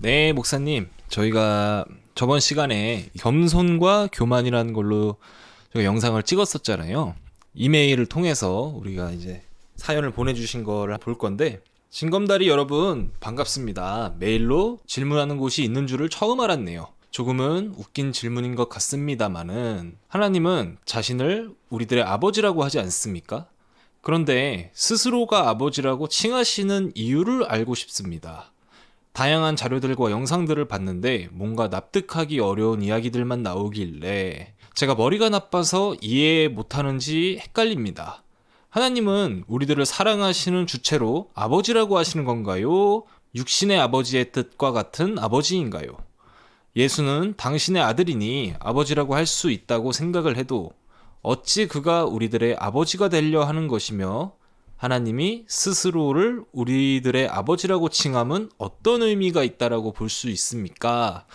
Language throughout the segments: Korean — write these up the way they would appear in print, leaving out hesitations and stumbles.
네, 목사님. 저희가 저번 시간에 겸손과 교만이라는 걸로 저희가 영상을 찍었었잖아요. 이메일을 통해서 우리가 이제 사연을 보내주신 거를 볼 건데, 징검다리 여러분, 반갑습니다. 메일로 질문하는 곳이 있는 줄을 처음 알았네요. 조금은 웃긴 질문인 것 같습니다만은, 하나님은 자신을 우리들의 아버지라고 하지 않습니까? 그런데 스스로가 아버지라고 칭하시는 이유를 알고 싶습니다. 다양한 자료들과 영상들을 봤는데 뭔가 납득하기 어려운 이야기들만 나오길래 제가 머리가 나빠서 이해 못하는지 헷갈립니다. 하나님은 우리들을 사랑하시는 주체로 아버지라고 하시는 건가요? 육신의 아버지의 뜻과 같은 아버지인가요? 예수는 당신의 아들이니 아버지라고 할 수 있다고 생각을 해도 어찌 그가 우리들의 아버지가 되려 하는 것이며 하나님이 스스로를 우리들의 아버지라고 칭함은 어떤 의미가 있다라고 볼 수 있습니까?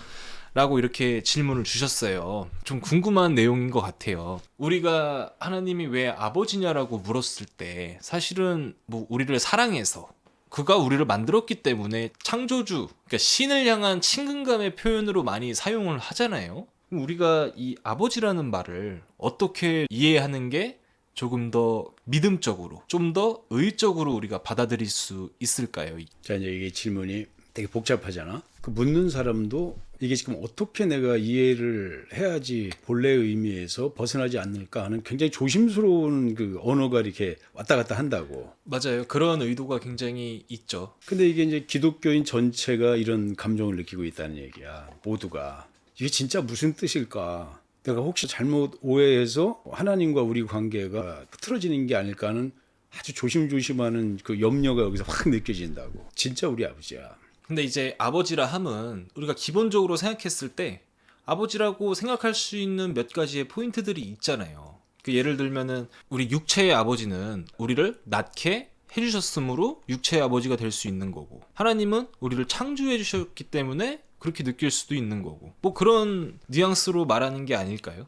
라고 이렇게 질문을 주셨어요. 좀 궁금한 내용인 것 같아요. 우리가 하나님이 왜 아버지냐라고 물었을 때 사실은 뭐 우리를 사랑해서 그가 우리를 만들었기 때문에 창조주, 그러니까 신을 향한 친근감의 표현으로 많이 사용을 하잖아요. 우리가 이 아버지라는 말을 어떻게 이해하는 게 조금 더 믿음적으로, 좀 더 의적으로 우리가 받아들일 수 있을까요? 자, 이제 이게 질문이 되게 복잡하잖아. 그 묻는 사람도 이게 지금 어떻게 내가 이해를 해야지 본래의 의미에서 벗어나지 않을까 하는 굉장히 조심스러운 그 언어가 이렇게 왔다 갔다 한다고. 맞아요. 그런 의도가 굉장히 있죠. 근데 이게 이제 기독교인 전체가 이런 감정을 느끼고 있다는 얘기야. 모두가. 이게 진짜 무슨 뜻일까? 내가 혹시 잘못 오해해서 하나님과 우리 관계가 틀어지는 게 아닐까 하는 아주 조심조심하는 그 염려가 여기서 확 느껴진다고. 진짜 우리 아버지야. 근데 이제 아버지라 함은 우리가 기본적으로 생각했을 때 아버지라고 생각할 수 있는 몇 가지의 포인트들이 있잖아요. 그 예를 들면은 우리 육체의 아버지는 우리를 낳게 해주셨으므로 육체의 아버지가 될 수 있는 거고, 하나님은 우리를 창조해 주셨기 때문에 그렇게 느낄 수도 있는 거고, 뭐 그런 뉘앙스로 말하는 게 아닐까요?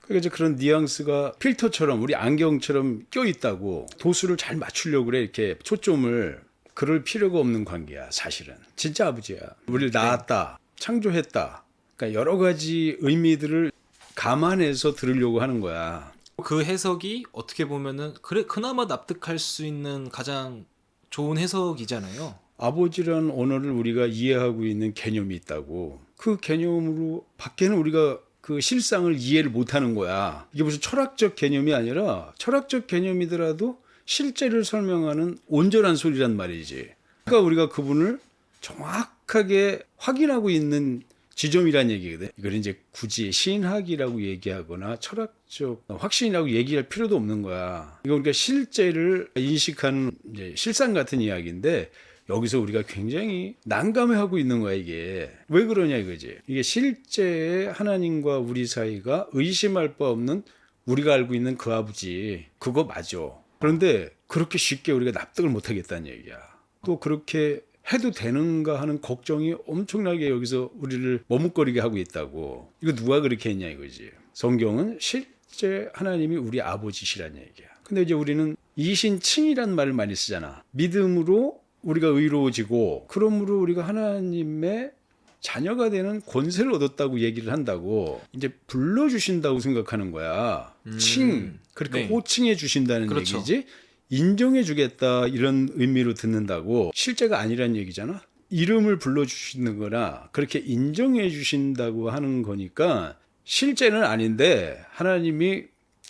그러니까 이제 그런 뉘앙스가 필터처럼 우리 안경처럼 껴 있다고. 도수를 잘 맞추려고 그래. 이렇게 초점을. 그럴 필요가 없는 관계야, 사실은. 진짜 아버지야. 우리를 낳았다, 창조했다. 그러니까 여러 가지 의미들을 감안해서 들으려고 하는 거야. 그 해석이 어떻게 보면은 그래 그나마 납득할 수 있는 가장 좋은 해석이잖아요. 아버지라는 언어를 우리가 이해하고 있는 개념이 있다고. 그 개념으로 밖에는 우리가 그 실상을 이해를 못하는 거야. 이게 무슨 철학적 개념이 아니라 철학적 개념이더라도 실제를 설명하는 온전한 소리란 말이지. 그러니까 우리가 그분을 정확하게 확인하고 있는 지점이란 얘기거든. 이걸 이제 굳이 신학이라고 얘기하거나 철학적 확신이라고 얘기할 필요도 없는 거야. 이거 우리가 실제를 인식하는 이제 실상 같은 이야기인데, 여기서 우리가 굉장히 난감해하고 있는 거야. 이게 왜 그러냐 이거지. 이게 실제의 하나님과 우리 사이가 의심할 바 없는 우리가 알고 있는 그 아버지, 그거 맞아. 그런데 그렇게 쉽게 우리가 납득을 못 하겠다는 얘기야. 또 그렇게 해도 되는가 하는 걱정이 엄청나게 여기서 우리를 머뭇거리게 하고 있다고. 이거 누가 그렇게 했냐 이거지. 성경은 실제 하나님이 우리 아버지시란 얘기야. 근데 이제 우리는 이신칭이란 말을 많이 쓰잖아. 믿음으로 우리가 의로워지고, 그러므로 우리가 하나님의 자녀가 되는 권세를 얻었다고 얘기를 한다고. 이제 불러주신다고 생각하는 거야. 칭. 그러니까 네. 호칭해 주신다는 그렇죠. 얘기지. 인정해 주겠다 이런 의미로 듣는다고. 실제가 아니란 얘기잖아. 이름을 불러주시는 거나 그렇게 인정해 주신다고 하는 거니까 실제는 아닌데 하나님이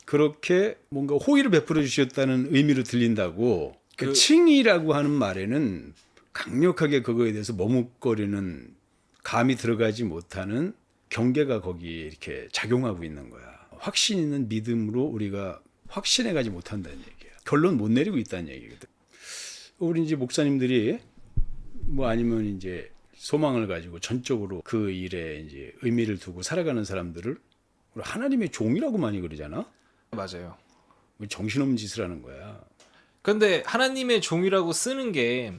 그렇게 뭔가 호의를 베풀어 주셨다는 의미로 들린다고. 그 칭이라고 하는 말에는 강력하게 그거에 대해서 머뭇거리는, 감이 들어가지 못하는 경계가 거기에 이렇게 작용하고 있는 거야. 확신 있는 믿음으로 우리가 확신해가지 못한다는 얘기야. 결론 못 내리고 있다는 얘기거든. 우리 이제 목사님들이 뭐 아니면 이제 소망을 가지고 전적으로 그 일에 이제 의미를 두고 살아가는 사람들을 우리 하나님의 종이라고 많이 그러잖아. 맞아요. 정신없는 짓을 하는 거야. 근데 하나님의 종이라고 쓰는 게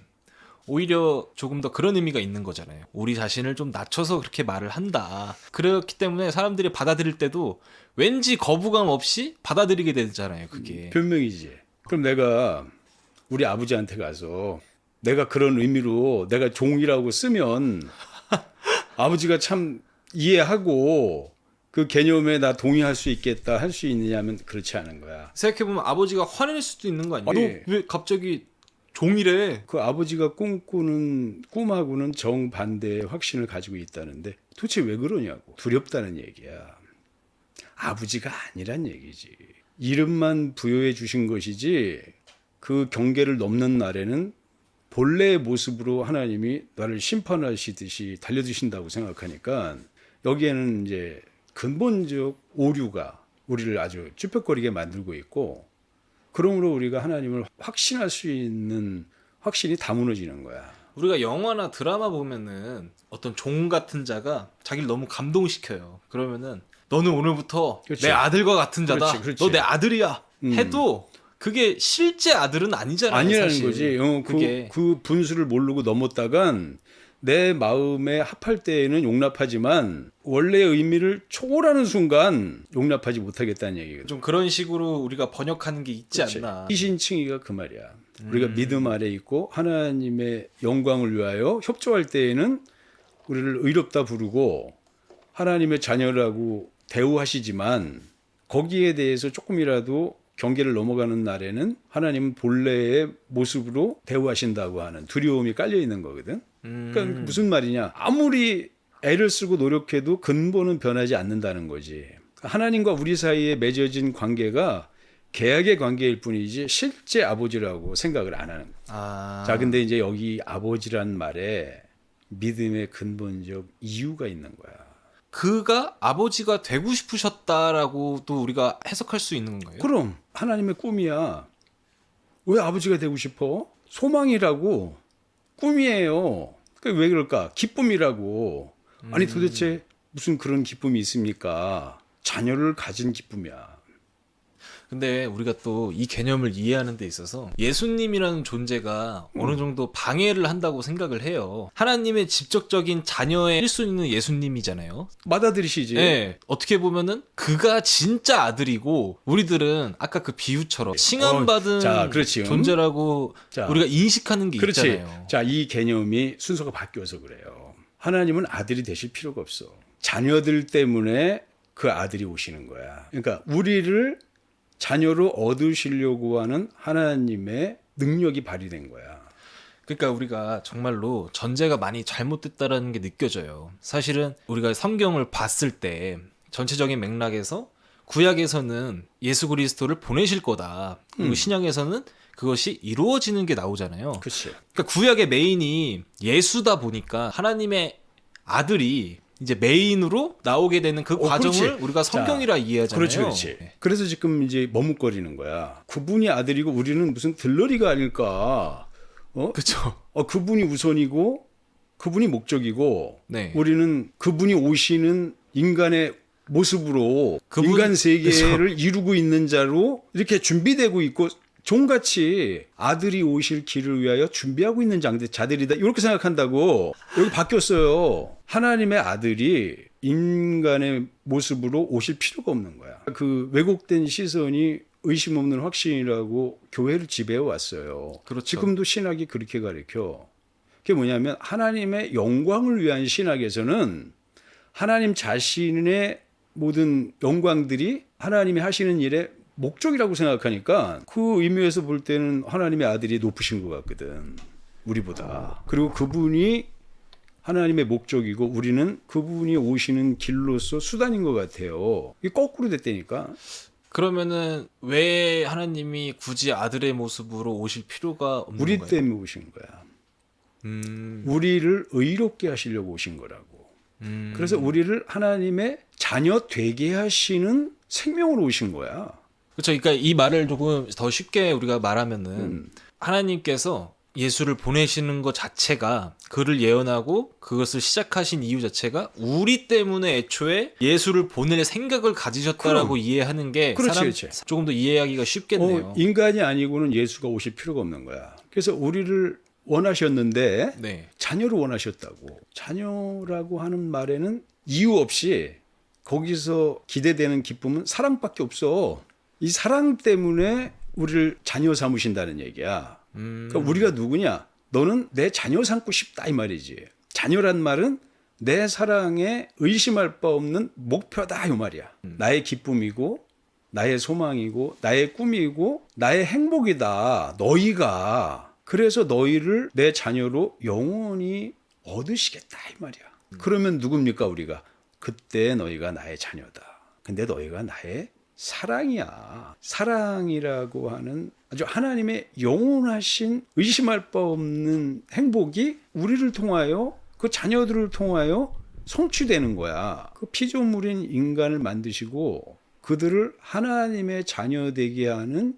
오히려 조금 더 그런 의미가 있는 거잖아요. 우리 자신을 좀 낮춰서 그렇게 말을 한다. 그렇기 때문에 사람들이 받아들일 때도 왠지 거부감 없이 받아들이게 되잖아요, 그게. 변명이지. 그럼 내가 우리 아버지한테 가서 내가 그런 의미로 내가 종이라고 쓰면 아버지가 참 이해하고 그 개념에 나 동의할 수 있겠다 할 수 있느냐면 그렇지 않은 거야. 생각해보면 아버지가 화낼 수도 있는 거 아니에요? 예. 너 왜 갑자기 종이래? 그 아버지가 꿈꾸는 꿈하고는 정반대의 확신을 가지고 있다는데 도대체 왜 그러냐고. 두렵다는 얘기야. 아버지가 아니란 얘기지. 이름만 부여해 주신 것이지 그 경계를 넘는 날에는 본래의 모습으로 하나님이 나를 심판하시듯이 달려드신다고 생각하니까 여기에는 이제 근본적 오류가 우리를 아주 쭈뼛거리게 만들고 있고, 그러므로 우리가 하나님을 확신할 수 있는 확신이 다 무너지는 거야. 우리가 영화나 드라마 보면은 어떤 종 같은 자가 자기를 너무 감동시켜요. 그러면은 너는 오늘부터 그렇지. 내 아들과 같은 자다. 그렇지, 그렇지. 너 내 아들이야. 해도 그게 실제 아들은 아니잖아요. 아니라는 사실. 거지. 그게 그 분수를 모르고 넘었다간 내 마음에 합할 때에는 용납하지만 원래의 의미를 초월하는 순간 용납하지 못하겠다는 얘기거든. 좀 그런 식으로 우리가 번역하는 게 있지 그렇지. 않나. 이신칭의가 그 말이야. 우리가 믿음 아래 있고 하나님의 영광을 위하여 협조할 때에는 우리를 의롭다 부르고 하나님의 자녀라고 대우하시지만 거기에 대해서 조금이라도 경계를 넘어가는 날에는 하나님은 본래의 모습으로 대우하신다고 하는 두려움이 깔려 있는 거거든. 그러니까 무슨 말이냐? 아무리 애를 쓰고 노력해도 근본은 변하지 않는다는 거지. 하나님과 우리 사이에 맺어진 관계가 계약의 관계일 뿐이지 실제 아버지라고 생각을 안 하는. 자, 근데 이제 여기 아버지란 말에 믿음의 근본적 이유가 있는 거야. 그가 아버지가 되고 싶으셨다라고도 우리가 해석할 수 있는 건가요? 그럼 하나님의 꿈이야. 왜 아버지가 되고 싶어? 소망이라고. 꿈이에요. 그러니까 왜 그럴까? 기쁨이라고. 아니 도대체 무슨 그런 기쁨이 있습니까? 자녀를 가진 기쁨이야. 근데 우리가 또 이 개념을 이해하는 데 있어서 예수님이라는 존재가 어느 정도 방해를 한다고 생각을 해요. 하나님의 직접적인 자녀의 1순위는 예수님이잖아요. 받아들이시지. 네, 어떻게 보면은 그가 진짜 아들이고 우리들은 아까 그 비유처럼 칭함받은 자, 그렇지. 존재라고 자, 우리가 인식하는 게 그렇지. 있잖아요. 자, 이 개념이 순서가 바뀌어서 그래요. 하나님은 아들이 되실 필요가 없어. 자녀들 때문에 그 아들이 오시는 거야. 그러니까 우리를 자녀로 얻으시려고 하는 하나님의 능력이 발휘된 거야. 그러니까 우리가 정말로 전제가 많이 잘못됐다라는 게 느껴져요. 사실은 우리가 성경을 봤을 때 전체적인 맥락에서 구약에서는 예수 그리스도를 보내실 거다. 그리고 신약에서는 그것이 이루어지는 게 나오잖아요. 그렇지. 그러니까 구약의 메인이 예수다 보니까 하나님의 아들이 이제 메인으로 나오게 되는 그 과정을 그렇지. 우리가 성경이라 이해하잖아요. 그렇지, 그렇지. 그래서 지금 이제 머뭇거리는 거야. 그분이 아들이고 우리는 무슨 들러리가 아닐까? 그렇죠. 그분이 우선이고 그분이 목적이고 네. 우리는 그분이 오시는 인간의 모습으로 그분- 인간 세계를 이루고 있는 자로 이렇게 준비되고 있고 종같이 아들이 오실 길을 위하여 준비하고 있는 자들이다. 이렇게 생각한다고. 여기 바뀌었어요. 하나님의 아들이 인간의 모습으로 오실 필요가 없는 거야. 그 왜곡된 시선이 의심 없는 확신이라고 교회를 지배해 왔어요. 그렇죠. 지금도 신학이 그렇게 가르쳐. 그게 뭐냐면 하나님의 영광을 위한 신학에서는 하나님 자신의 모든 영광들이 하나님이 하시는 일에 목적이라고 생각하니까 그 의미에서 볼 때는 하나님의 아들이 높으신 것 같거든. 우리보다. 그리고 그분이 하나님의 목적이고 우리는 그분이 오시는 길로서 수단인 것 같아요. 이게 거꾸로 됐다니까. 그러면은 왜 하나님이 굳이 아들의 모습으로 오실 필요가 없는 우리 건가요? 때문에 오신 거야. 우리를 의롭게 하시려고 오신 거라고. 그래서 우리를 하나님의 자녀 되게 하시는 생명으로 오신 거야. 그렇죠. 그러니까 이 말을 조금 더 쉽게 우리가 말하면은 하나님께서 예수를 보내시는 것 자체가 그를 예언하고 그것을 시작하신 이유 자체가 우리 때문에 애초에 예수를 보낼 생각을 가지셨다라고 그럼. 이해하는 게 그렇지, 사람 그렇지. 조금 더 이해하기가 쉽겠네요. 인간이 아니고는 예수가 오실 필요가 없는 거야. 그래서 우리를 원하셨는데 네. 자녀를 원하셨다고. 자녀라고 하는 말에는 이유 없이 거기서 기대되는 기쁨은 사랑밖에 없어. 이 사랑 때문에 우리를 자녀 삼으신다는 얘기야. 그러니까 우리가 누구냐? 너는 내 자녀 삼고 싶다 이 말이지. 자녀란 말은 내 사랑에 의심할 바 없는 목표다 이 말이야. 나의 기쁨이고 나의 소망이고 나의 꿈이고 나의 행복이다. 너희가. 그래서 너희를 내 자녀로 영원히 얻으시겠다 이 말이야. 그러면 누굽니까 우리가? 그때 너희가 나의 자녀다. 근데 너희가 나의 사랑이야. 사랑이라고 하는 아주 하나님의 영원하신 의심할 바 없는 행복이 우리를 통하여 그 자녀들을 통하여 성취되는 거야. 그 피조물인 인간을 만드시고 그들을 하나님의 자녀 되게 하는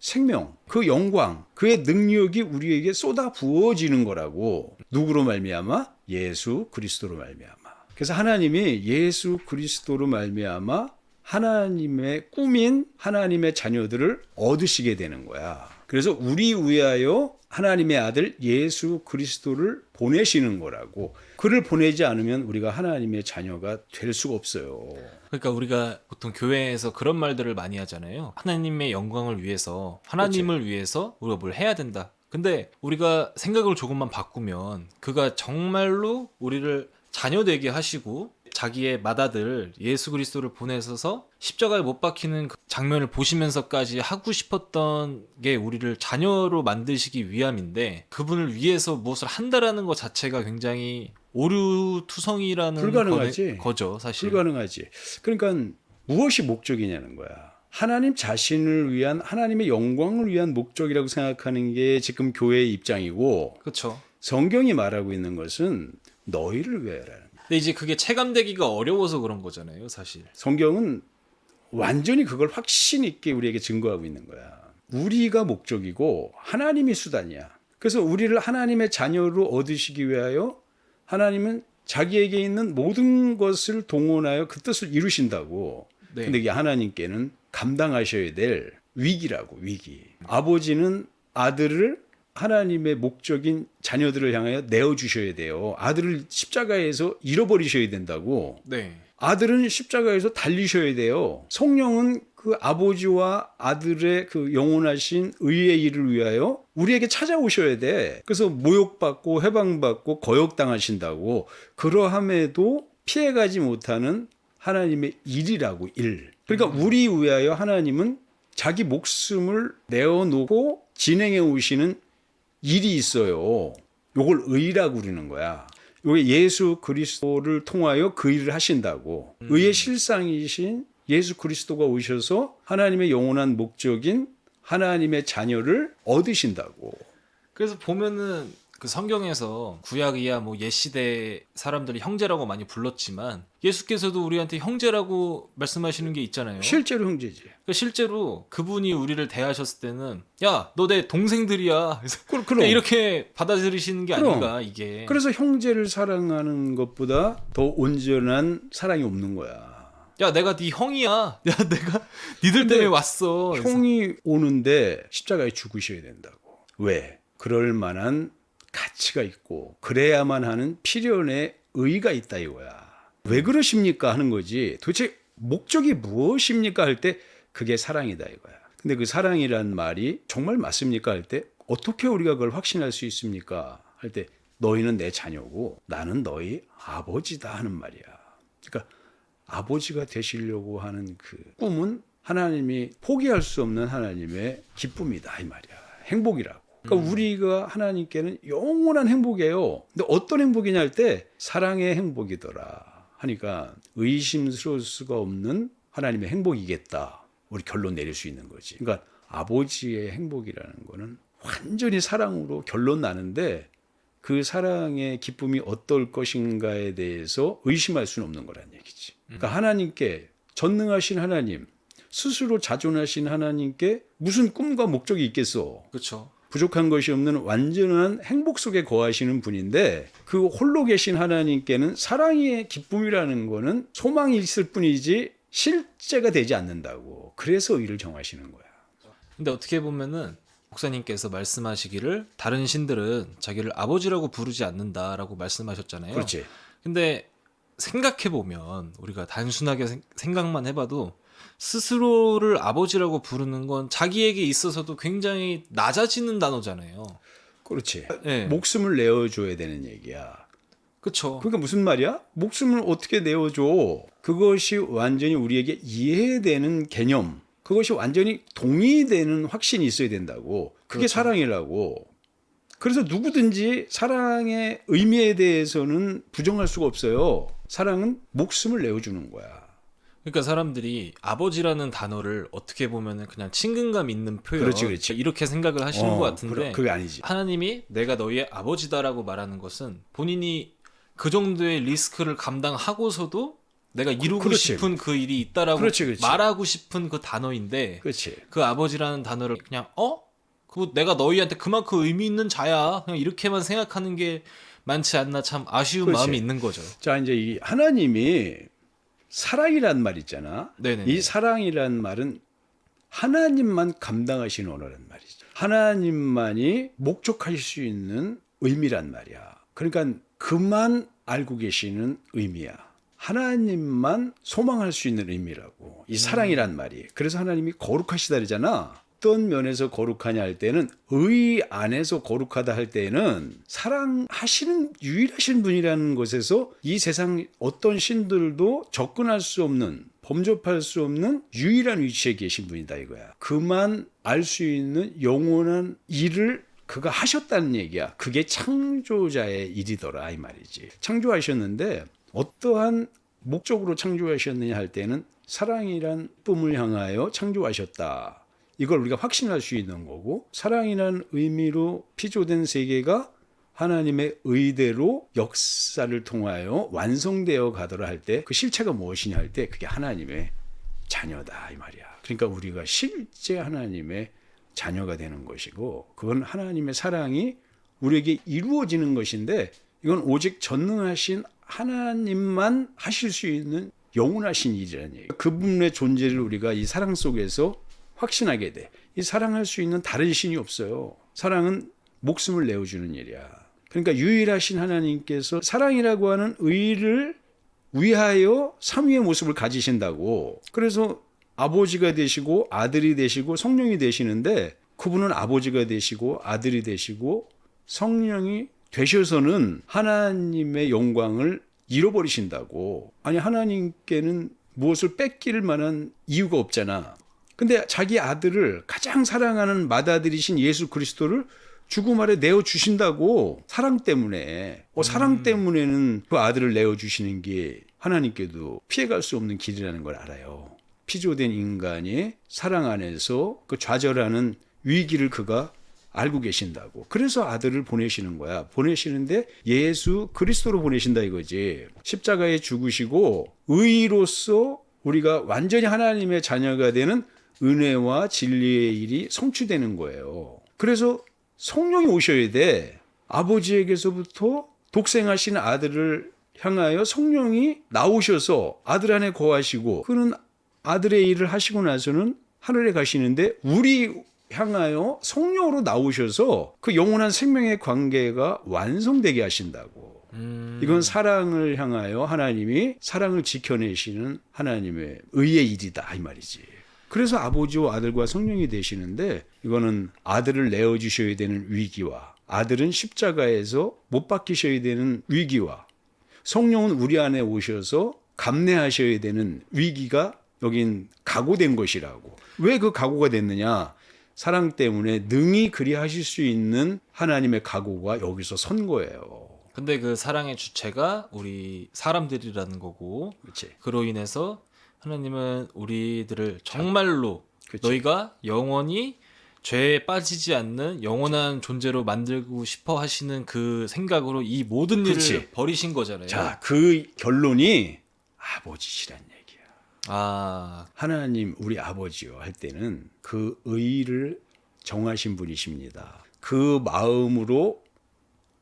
생명, 그 영광, 그의 능력이 우리에게 쏟아 부어지는 거라고. 누구로 말미암아? 예수 그리스도로 말미암아. 그래서 하나님이 예수 그리스도로 말미암아 하나님의 꿈인 하나님의 자녀들을 얻으시게 되는 거야. 그래서 우리 위하여 하나님의 아들 예수 그리스도를 보내시는 거라고. 그를 보내지 않으면 우리가 하나님의 자녀가 될 수가 없어요. 그러니까 우리가 보통 교회에서 그런 말들을 많이 하잖아요. 하나님의 영광을 위해서, 하나님을 위해서 우리가 뭘 해야 된다. 근데 우리가 생각을 조금만 바꾸면 그가 정말로 우리를 자녀 되게 하시고 자기의 맏아들 예수 그리스도를 보내셔서 십자가에 못 박히는 그 장면을 보시면서까지 하고 싶었던 게 우리를 자녀로 만드시기 위함인데, 그분을 위해서 무엇을 한다라는 것 자체가 굉장히 오류투성이라는 불가능하지. 거죠, 사실. 불가능하지. 그러니까 무엇이 목적이냐는 거야. 하나님 자신을 위한, 하나님의 영광을 위한 목적이라고 생각하는 게 지금 교회의 입장이고, 그렇죠. 성경이 말하고 있는 것은 너희를 위하여라는 거야. 근데 이제 그게 체감되기가 어려워서 그런 거잖아요, 사실. 성경은 완전히 그걸 확신 있게 우리에게 증거하고 있는 거야. 우리가 목적이고 하나님이 수단이야. 그래서 우리를 하나님의 자녀로 얻으시기 위하여 하나님은 자기에게 있는 모든 것을 동원하여 그 뜻을 이루신다고. 네. 근데 이게 하나님께는 감당하셔야 될 위기라고, 위기. 아버지는 아들을 하나님의 목적인 자녀들을 향하여 내어주셔야 돼요. 아들을 십자가에서 잃어버리셔야 된다고. 네. 아들은 십자가에서 달리셔야 돼요. 성령은 그 아버지와 아들의 그 영원하신 의의 일을 위하여 우리에게 찾아오셔야 돼. 그래서 모욕받고 해방받고 거역당하신다고. 그러함에도 피해가지 못하는 하나님의 일이라고, 일. 그러니까 우리 위하여 하나님은 자기 목숨을 내어놓고 진행해 오시는 일이 있어요. 요걸 의라고 그러는 거야. 요게 예수 그리스도를 통하여 그 일을 하신다고. 의의 실상이신 예수 그리스도가 오셔서 하나님의 영원한 목적인 하나님의 자녀를 얻으신다고. 그래서 보면은 그 성경에서 구약이야 뭐 옛시대 사람들이 형제라고 많이 불렀지만 예수께서도 우리한테 형제라고 말씀하시는 게 있잖아요. 실제로 형제지. 그러니까 실제로 그분이 우리를 대하셨을 때는 야, 너 내 동생들이야. 그래서 그럼. 이렇게 받아들이시는 게 그럼. 아닌가 이게. 그래서 형제를 사랑하는 것보다 더 온전한 사랑이 없는 거야. 야, 내가 네 형이야. 야, 내가 니들 때문에 왔어. 그래서 형이 오는데 십자가에 죽으셔야 된다고. 왜? 그럴 만한 가치가 있고 그래야만 하는 필연의 의의가 있다 이거야. 왜 그러십니까 하는 거지. 도대체 목적이 무엇입니까 할 때 그게 사랑이다 이거야. 근데 그 사랑이란 말이 정말 맞습니까 할 때 어떻게 우리가 그걸 확신할 수 있습니까 할 때 너희는 내 자녀고 나는 너희 아버지다 하는 말이야. 그러니까 아버지가 되시려고 하는 그 꿈은 하나님이 포기할 수 없는 하나님의 기쁨이다 이 말이야. 행복이라고. 그러니까 우리가 하나님께는 영원한 행복이에요. 근데 어떤 행복이냐 할 때 사랑의 행복이더라 하니까 의심스러울 수가 없는 하나님의 행복이겠다. 우리 결론 내릴 수 있는 거지. 그러니까 아버지의 행복이라는 거는 완전히 사랑으로 결론 나는데 그 사랑의 기쁨이 어떨 것인가에 대해서 의심할 수는 없는 거란 얘기지. 그러니까 하나님께, 전능하신 하나님, 스스로 자존하신 하나님께 무슨 꿈과 목적이 있겠어. 그렇죠. 부족한 것이 없는 완전한 행복 속에 거하시는 분인데 그 홀로 계신 하나님께는 사랑의 기쁨이라는 거는 소망이 있을 뿐이지 실제가 되지 않는다고. 그래서 의를 정하시는 거야. 근데 어떻게 보면은 목사님께서 말씀하시기를 다른 신들은 자기를 아버지라고 부르지 않는다라고 말씀하셨잖아요. 그렇지. 근데 생각해 보면 우리가 단순하게 생각만 해봐도 스스로를 아버지라고 부르는 건 자기에게 있어서도 굉장히 낮아지는 단어잖아요. 그렇지. 네. 목숨을 내어줘야 되는 얘기야. 그쵸. 그러니까 무슨 말이야? 목숨을 어떻게 내어줘? 그것이 완전히 우리에게 이해되는 개념, 그것이 완전히 동의되는 확신이 있어야 된다고. 그게 그렇죠. 사랑이라고. 그래서 누구든지 사랑의 의미에 대해서는 부정할 수가 없어요. 사랑은 목숨을 내어주는 거야. 그러니까 사람들이 아버지라는 단어를 어떻게 보면은 그냥 친근감 있는 표현, 그렇지, 그렇지. 이렇게 생각을 하시는 것 같은데, 그게 아니지. 하나님이 내가 너희의 아버지다라고 말하는 것은 본인이 그 정도의 리스크를 감당하고서도 내가 이루고 그렇지. 싶은 그 일이 있다라고 그렇지. 말하고 싶은 그 단어인데, 그렇지. 그 아버지라는 단어를 그냥 그거 내가 너희한테 그만큼 의미 있는 자야, 그냥 이렇게만 생각하는 게 많지 않나, 참 아쉬운 그렇지. 마음이 있는 거죠. 자, 이제 이 하나님이 사랑이란 말 있잖아. 네네네. 이 사랑이란 말은 하나님만 감당하시는 언어란 말이죠. 하나님만이 목적하실 수 있는 의미란 말이야. 그러니까 그만 알고 계시는 의미야. 하나님만 소망할 수 있는 의미라고. 이 사랑이란 말이. 그래서 하나님이 거룩하시다 그러잖아. 어떤 면에서 거룩하냐 할 때는 의 안에서 거룩하다 할 때는 사랑하시는 유일하신 분이라는 것에서 이 세상 어떤 신들도 접근할 수 없는, 범접할 수 없는 유일한 위치에 계신 분이다 이거야. 그만 알 수 있는 영원한 일을 그가 하셨다는 얘기야. 그게 창조자의 일이더라 이 말이지. 창조하셨는데 어떠한 목적으로 창조하셨느냐 할 때는 사랑이란 꿈을 향하여 창조하셨다. 이걸 우리가 확신할 수 있는 거고, 사랑이라는 의미로 피조된 세계가 하나님의 의대로 역사를 통하여 완성되어 가더라 할 때 그 실체가 무엇이냐 할 때 그게 하나님의 자녀다 이 말이야. 그러니까 우리가 실제 하나님의 자녀가 되는 것이고, 그건 하나님의 사랑이 우리에게 이루어지는 것인데, 이건 오직 전능하신 하나님만 하실 수 있는 영원하신 일이라는 얘기예요. 그분의 존재를 우리가 이 사랑 속에서 확신하게 돼. 이 사랑할 수 있는 다른 신이 없어요. 사랑은 목숨을 내어주는 일이야. 그러니까 유일하신 하나님께서 사랑이라고 하는 의를 위하여 삼위의 모습을 가지신다고. 그래서 아버지가 되시고 아들이 되시고 성령이 되시는데, 그분은 아버지가 되시고 아들이 되시고 성령이 되셔서는 하나님의 영광을 잃어버리신다고. 아니, 하나님께는 무엇을 뺏길 만한 이유가 없잖아. 근데 자기 아들을, 가장 사랑하는 맏아들이신 예수 그리스도를 죽음 아래 내어주신다고. 사랑 때문에. 사랑 때문에는 그 아들을 내어주시는 게 하나님께도 피해갈 수 없는 길이라는 걸 알아요. 피조된 인간이 사랑 안에서 그 좌절하는 위기를 그가 알고 계신다고. 그래서 아들을 보내시는 거야. 보내시는데 예수 그리스도로 보내신다 이거지. 십자가에 죽으시고 의로서 우리가 완전히 하나님의 자녀가 되는 은혜와 진리의 일이 성취되는 거예요. 그래서 성령이 오셔야 돼. 아버지에게서부터 독생하신 아들을 향하여 성령이 나오셔서 아들 안에 거하시고, 그는 아들의 일을 하시고 나서는 하늘에 가시는데 우리 향하여 성령으로 나오셔서 그 영원한 생명의 관계가 완성되게 하신다고. 이건 사랑을 향하여 하나님이 사랑을 지켜내시는 하나님의 의의 일이다 이 말이지. 그래서 아버지와 아들과 성령이 되시는데, 이거는 아들을 내어주셔야 되는 위기와, 아들은 십자가에서 못 박히셔야 되는 위기와, 성령은 우리 안에 오셔서 감내하셔야 되는 위기가 여긴 각오된 것이라고. 왜 그 각오가 됐느냐? 사랑 때문에 능히 그리하실 수 있는 하나님의 각오가 여기서 선 거예요. 근데 그 사랑의 주체가 우리 사람들이라는 거고, 그렇지. 그로 인해서 하나님은 우리들을 정말로 그치. 너희가 영원히 죄에 빠지지 않는 영원한 존재로 만들고 싶어 하시는 그 생각으로 이 모든 그치. 일을 버리신 거잖아요. 자, 그 결론이 아버지시란 얘기야. 아, 하나님 우리 아버지요 할 때는 그 의를 정하신 분이십니다. 그 마음으로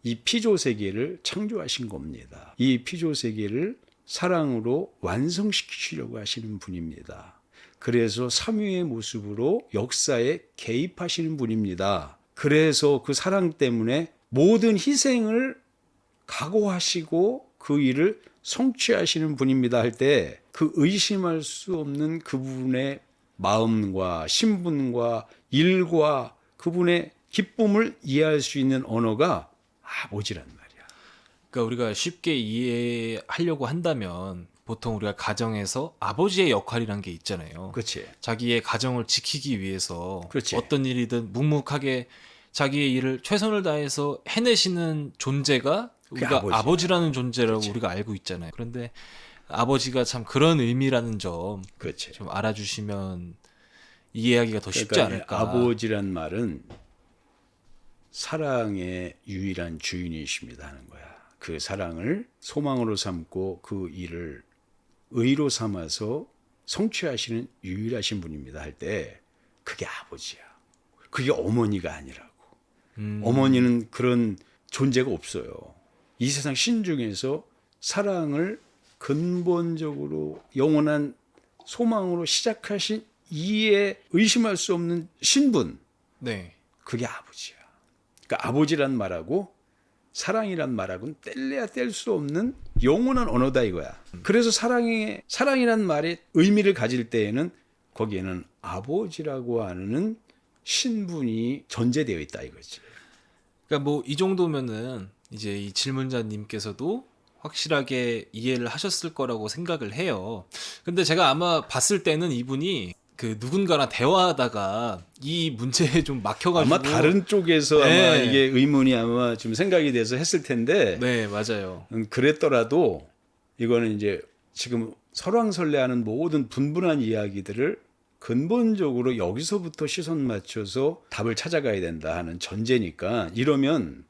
이 피조 세계를 창조하신 겁니다. 이 피조 세계를 사랑으로 완성시키려고 하시는 분입니다. 그래서 삼위의 모습으로 역사에 개입하시는 분입니다. 그래서 그 사랑 때문에 모든 희생을 각오하시고 그 일을 성취하시는 분입니다 할 때, 그 의심할 수 없는 그분의 마음과 신분과 일과 그분의 기쁨을 이해할 수 있는 언어가 아버지란 말이야. 그러니까 우리가 쉽게 이해하려고 한다면 보통 우리가 가정에서 아버지의 역할이란 게 있잖아요. 그렇지. 자기의 가정을 지키기 위해서 그렇지. 어떤 일이든 묵묵하게 자기의 일을 최선을 다해서 해내시는 존재가 우리가 아버지야. 아버지라는 존재라고 그렇지. 우리가 알고 있잖아요. 그런데 아버지가 참 그런 의미라는 점 좀 그렇지. 알아주시면 이해하기가 더 쉽지 그러니까 않을까. 아버지란 말은 사랑의 유일한 주인이십니다 하는 거야. 그 사랑을 소망으로 삼고 그 일을 의로 삼아서 성취하시는 유일하신 분입니다 할 때 그게 아버지야. 그게 어머니가 아니라고. 어머니는 그런 존재가 없어요. 이 세상 신 중에서 사랑을 근본적으로 영원한 소망으로 시작하신 이에 의심할 수 없는 신분, 네. 그게 아버지야. 그러니까 아버지란 말하고 사랑이란 말하고는 뗄래야 뗄 수 없는 영원한 언어다 이거야. 그래서 사랑이란 말의 의미를 가질 때에는 거기에는 아버지라고 하는 신분이 전제되어 있다 이거지. 그러니까 뭐 이 정도면은 이제 이 질문자님께서도 확실하게 이해를 하셨을 거라고 생각을 해요. 근데 제가 아마 봤을 때는 이분이 그 누군가랑 대화하다가 이 문제에 좀 막혀가지고 아마 다른 쪽에서 아마 네. 이게 의문이 아마 좀 생각이 돼서 했을 텐데 네, 맞아요. 그랬더라도 이거는 이제 지금 설왕설래하는 모든 분분한 이야기들을 근본적으로 여기서부터 시선 맞춰서 답을 찾아가야 된다 하는 전제니까 이러면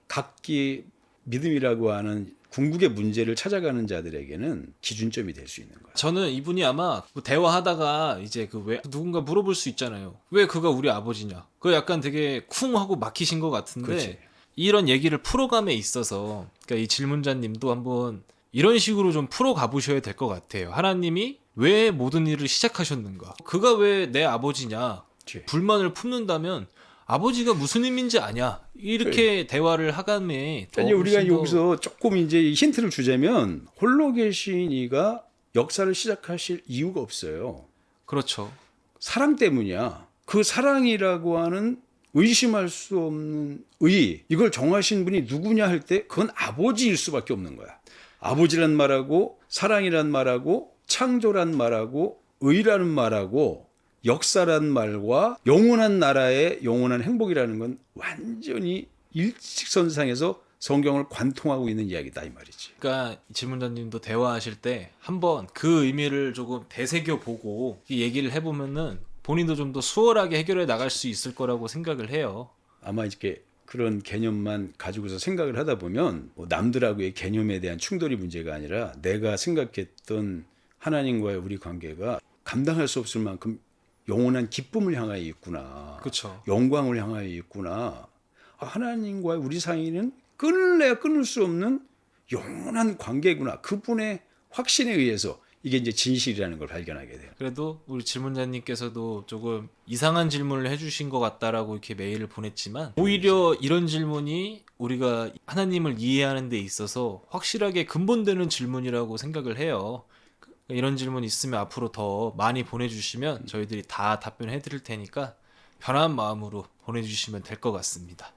각기 믿음이라고 하는 궁극의 문제를 찾아가는 자들에게는 기준점이 될 수 있는 거야. 저는 이분이 아마 뭐 대화하다가 이제 그 왜 누군가 물어볼 수 있잖아요. 왜 그가 우리 아버지냐? 그거 약간 되게 쿵 하고 막히신 것 같은데 그렇지. 이런 얘기를 풀어감에 있어서 그러니까 이 질문자님도 한번 이런 식으로 좀 풀어가 보셔야 될 것 같아요. 하나님이 왜 모든 일을 시작하셨는가? 그가 왜 내 아버지냐? 그렇지. 불만을 품는다면 아버지가 무슨 의미인지 아냐? 이렇게 대화를 하감에 더 아니 우리가 훨씬 더- 여기서 조금 이제 힌트를 주자면 홀로 계신 이가 역사를 시작하실 이유가 없어요. 그렇죠. 사랑 때문이야. 그 사랑이라고 하는 의심할 수 없는 의, 이걸 정하신 분이 누구냐 할 때 그건 아버지일 수밖에 없는 거야. 아버지란 말하고 사랑이란 말하고 창조란 말하고 의라는 말하고 역사란 말과 영원한 나라의 영원한 행복이라는 건 완전히 일직선상에서 성경을 관통하고 있는 이야기다 이 말이지. 그러니까 이 질문자님도 대화하실 때 한번 그 의미를 조금 되새겨 보고 이 얘기를 해보면은 본인도 좀 더 수월하게 해결해 나갈 수 있을 거라고 생각을 해요. 아마 이렇게 그런 개념만 가지고서 생각을 하다 보면 뭐 남들하고의 개념에 대한 충돌이 문제가 아니라 내가 생각했던 하나님과의 우리 관계가 감당할 수 없을 만큼 영원한 기쁨을 향하여 있구나. 그렇죠. 영광을 향하여 있구나. 하나님과의 우리 사이는 끊을래야 끊을 수 없는 영원한 관계구나. 그분의 확신에 의해서 이게 이제 진실이라는 걸 발견하게 돼요. 그래도 우리 질문자님께서도 조금 이상한 질문을 해주신 것 같다라고 이렇게 메일을 보냈지만 오히려 이런 질문이 우리가 하나님을 이해하는 데 있어서 확실하게 근본되는 질문이라고 생각을 해요. 이런 질문 있으면 앞으로 더 많이 보내주시면 저희들이 다 답변해 드릴 테니까 편한 마음으로 보내주시면 될 것 같습니다.